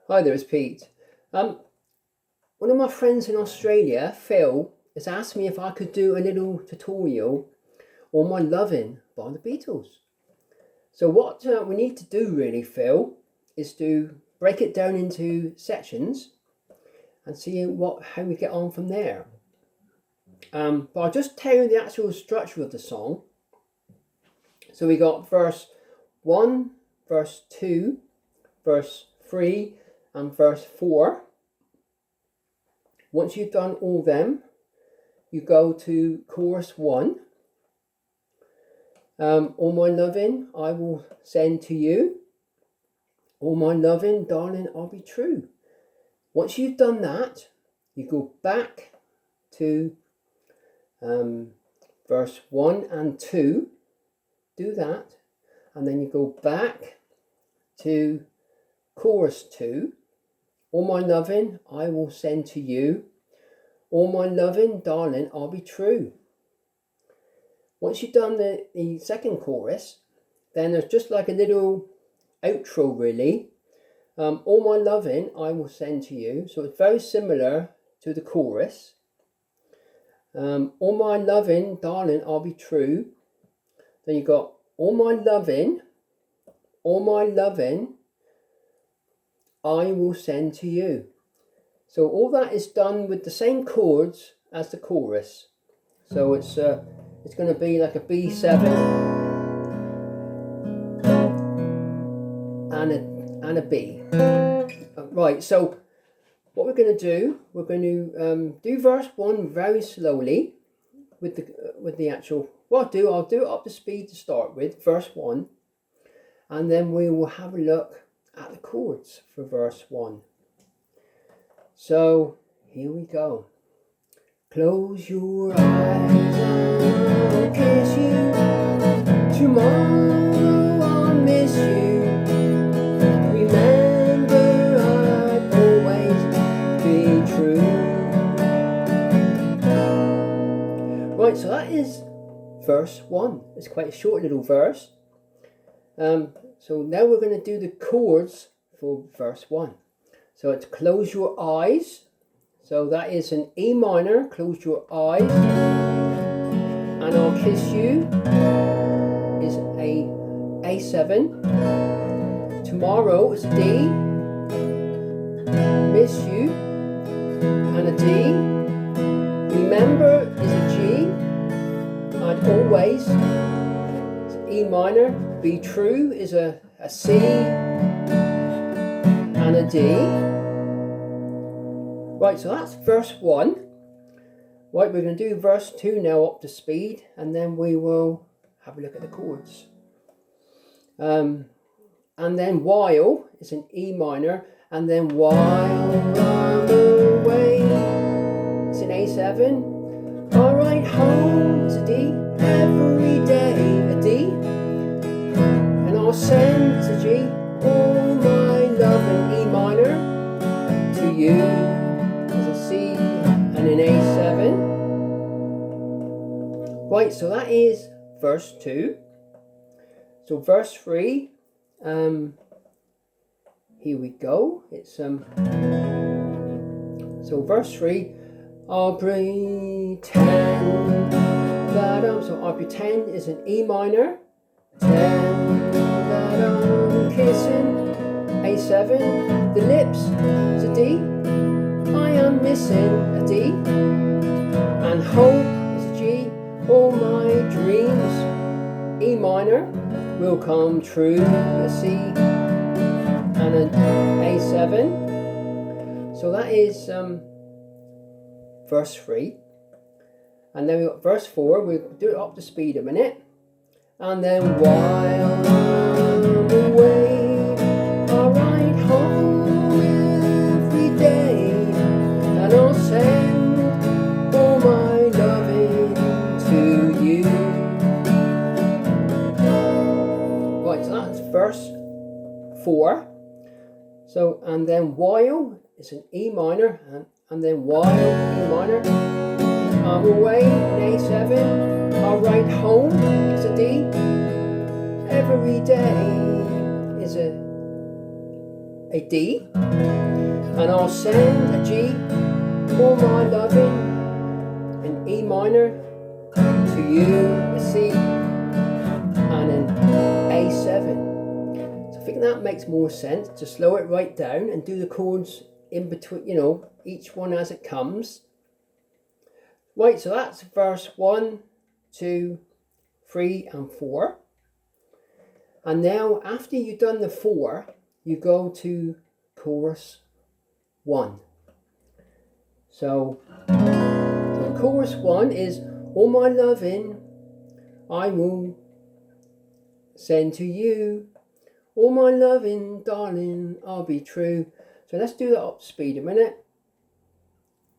Hi there, it's Pete. Um, One of my friends in Australia, Phil, has asked me if I could do a little tutorial on my Lovin' by the Beatles. So what we need to do really, Phil, is to break it down into sections and see how we get on from there. But I'll just tell you the actual structure of the song. So we got verse 1, verse 2, verse 3, and verse 4. Once you've done all them, you go to chorus 1. All my loving, I will send to you. All my loving, darling, I'll be true. Once you've done that, you go back to verse 1 and 2. Do that. And then you go back to chorus 2. All my loving, I will send to you. All my loving, darling, I'll be true. Once you've done the second chorus, then there's just like a little outro really. All my loving, I will send to you. So it's very similar to the chorus. All my loving, darling, I'll be true. Then you got all my loving, I will send to you. So all that is done with the same chords as the chorus. So it's going to be like a B7 and a B. Right, so what we're going to do, we're going to do verse 1 very slowly with the actual, what I'll do it up to speed to start with, verse 1, and then we will have a look at the chords for verse 1. So here we go. Close your eyes and I'll kiss you. Tomorrow I'll miss you. Remember I'd always be true. Right, so that is verse 1. It's quite a short little verse. So now we're going to do the chords for verse 1. So it's close your eyes. So that is an E minor, close your eyes. And I'll kiss you is a A7. Tomorrow is a D. Miss you and a D. Remember is a G. I'd always is E minor. Be true is a C and a D. Right, so that's verse 1. Right, we're going to do verse 2 now up to speed, and then we will have a look at the chords. And then while is an E minor, and then while I'm away it's an A7. I'll write home, it's a D. Every day a D. I'll send to G all my love in E minor to you as a C and an A7. Right, so that is verse 2. So verse 3, here we go. It's so verse 3, I'll pretend that I pretend is an E minor. 10 that I'm kissing, A7, the lips is a D, I am missing a D, and hope is a G, all my dreams, E minor, will come true, a C, and an A7. So that is verse 3, and then we've got verse 4, we'll do it up to speed a minute. And then while I'm away, I'll write home every day, and I'll send all my loving to you. Right, so that's verse 4. So, and then while is an E minor, and then while E minor, I'm away, an A7. I'll write home, it's a D. Every day is a a D, and I'll send a G, all my loving, an E minor, to you, a C, and an A7. So I think that makes more sense to slow it right down and do the chords in between, you know, each one as it comes. Right, so that's verse 1, 2, 3 and 4. And now after you've done the 4, you go to chorus 1. So chorus 1 is, all my loving I will send to you, all my loving darling I'll be true. So let's do that up speed a minute.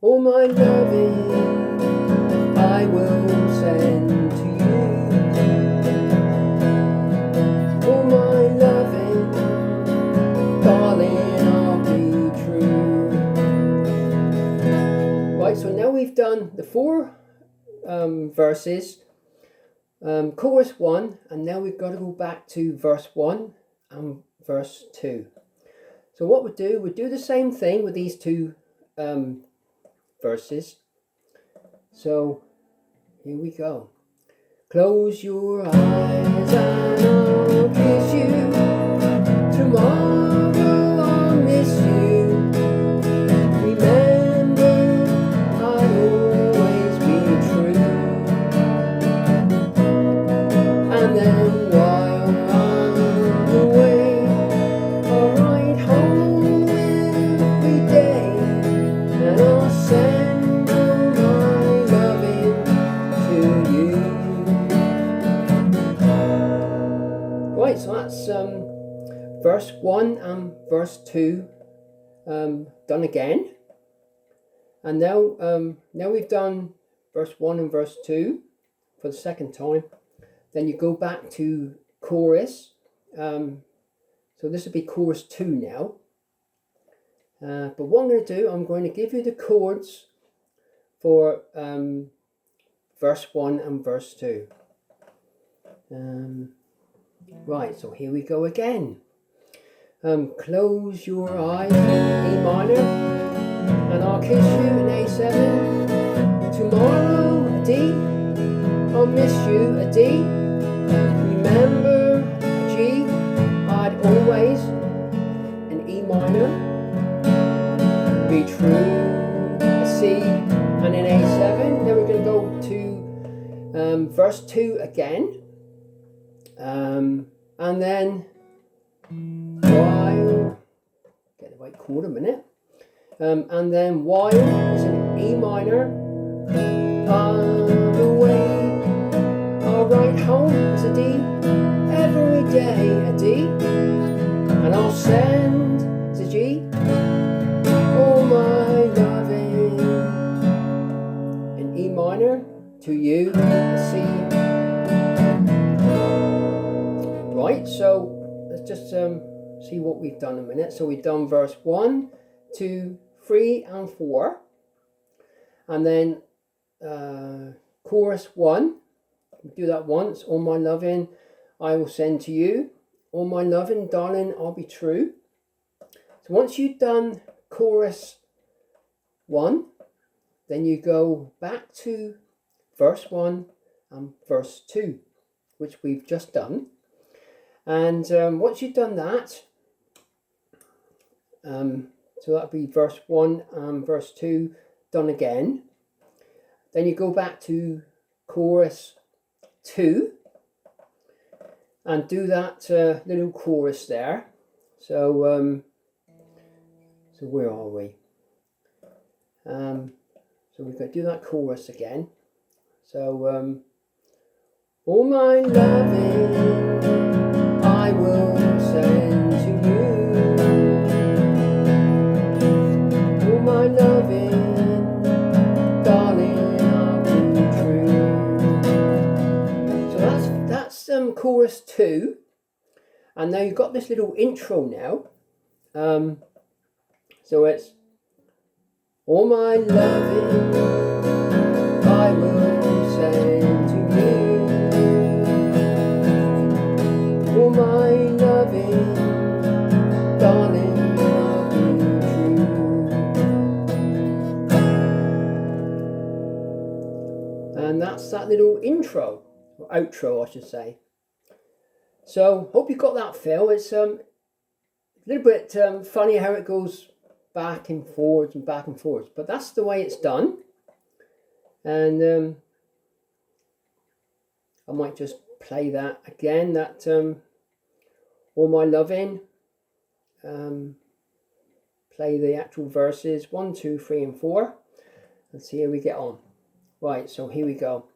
All my loving I will send to you, all my loving darling I'll be true. Right, so now we've done the 4 verses, chorus 1, and now we've got to go back to verse 1 and verse 2. So what we'll do the same thing with these 2 verses. So here we go. Close your eyes and I'll kiss you. Tomorrow I'll miss you. Remember, I'll always be true. And then while I'm away, I'll ride home every day, and I'll send all my loving to you. Right, so that's verse 1 and verse 2 done again. And now we've done verse 1 and verse 2 for the second time. Then you go back to chorus. So this will be chorus 2 now. But what I'm going to do, I'm going to give you the chords for verse 1 and verse 2. Right, so here we go again. Close your eyes, E minor, and I'll kiss you in A7. Tomorrow, a D, I'll miss you, a D. Remember, a G, I'd always, an E minor. Be true, a C, and an A7. Then we're going to go to verse 2 again. And then while, get the right chord a minute, and then while is an E minor, on the way, I'll ride home is a D, every day a D, and I'll send is a G, all my loving, an E minor, to you, a C. Right, so let's just see what we've done a minute. So we've done verse 1, 2, 3 and 4, and then chorus 1, we do that once. All my loving I will send to you, all my loving darling I'll be true. So once you've done chorus 1, then you go back to verse 1 and verse 2, which we've just done. And once you've done that, so that'll be verse 1 and verse 2 done again. Then you go back to chorus 2 and do that little chorus there. So so where are we? So we've got to do that chorus again. So all my loving I will send to you, all my loving darling I'll be true. So that's chorus 2, and now you've got this little intro now. So it's all my loving I will send to you, all my loving darling little intro, or outro I should say. So hope you got that, Phil. It's a little bit funny how it goes back and forwards and back and forwards, but that's the way it's done. And I might just play that again, that All My Loving. Play the actual verses 1, 2, 3 and 4 and see how we get on. Right, so here we go.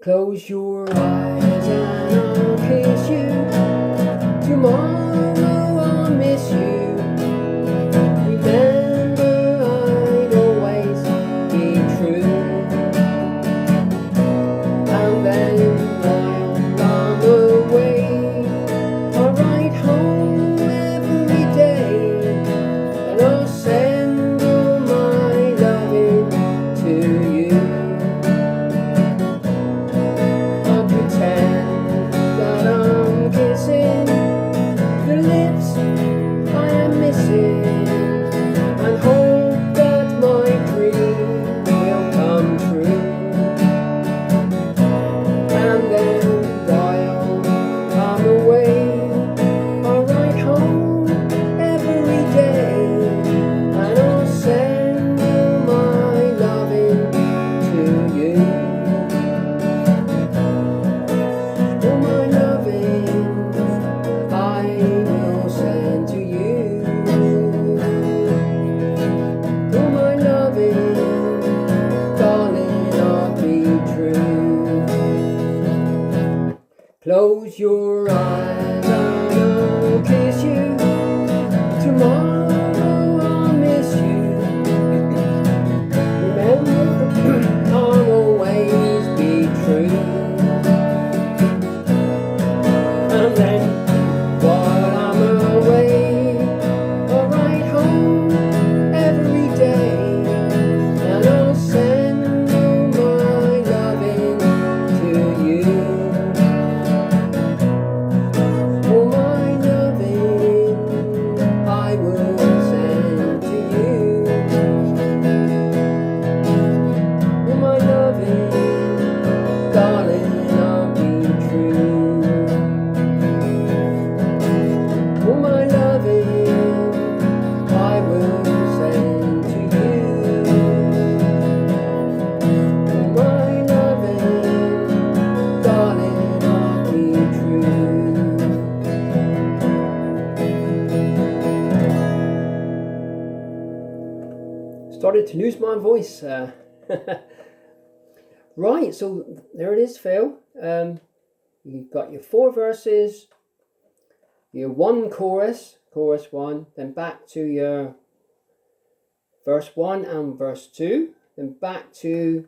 Close your eyes and I'll kiss you. Tomorrow I'll miss you. Remember I'd always be true. And then while I'm away, I'll ride home every day, and I'll send all my loving to you. I'll pretend that I'm kissing the lips I am missing, and hope that my dream will come true. And then while I'm away, I'll ride home every day, and I'll send all my loving to you. All my loving I will send to you. All my loving, darling, I'll be true. Close your eyes and I'll kiss you. Tomorrow I'll miss you. Remember, I'll always be true. And then while I'm away, I'll ride home every day, and I'll send all my loving to you. All my loving I will send to you. All my loving, darling, I'll be true. All my loving I will send to you. All my loving, darling, I'll be true. Started to lose my voice. Right, so there it is, Phil. You've got your 4 verses, your 1 chorus, chorus 1, then back to your verse 1 and verse 2, then back to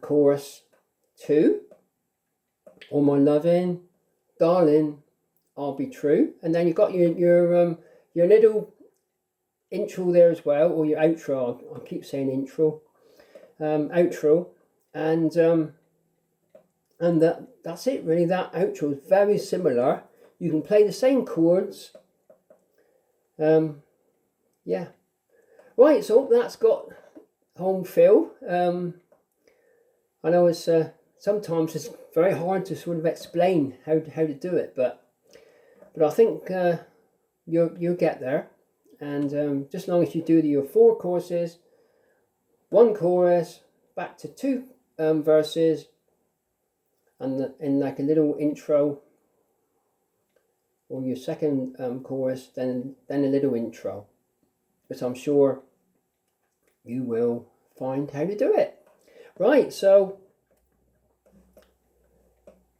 chorus 2, All My Loving, Darling, I'll Be True, and then you've got your little intro there as well, or your outro. I keep saying intro, outro, and that's it really. That outro is very similar. You can play the same chords. Yeah. Right, so that's got home, Phil. I know it's sometimes it's very hard to sort of explain how to do it, but I think you'll get there. And just as long as you do your 4 choruses, 1 chorus, back to 2 verses, and in like a little intro, or your second chorus, then a little intro, which I'm sure you will find how to do it. Right, so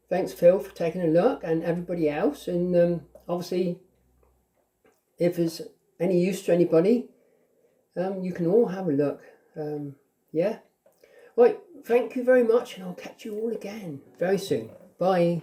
thanks, Phil, for taking a look, and everybody else, and obviously if it's any use to anybody, you can all have a look. Yeah. Right, thank you very much, and I'll catch you all again very soon. Bye.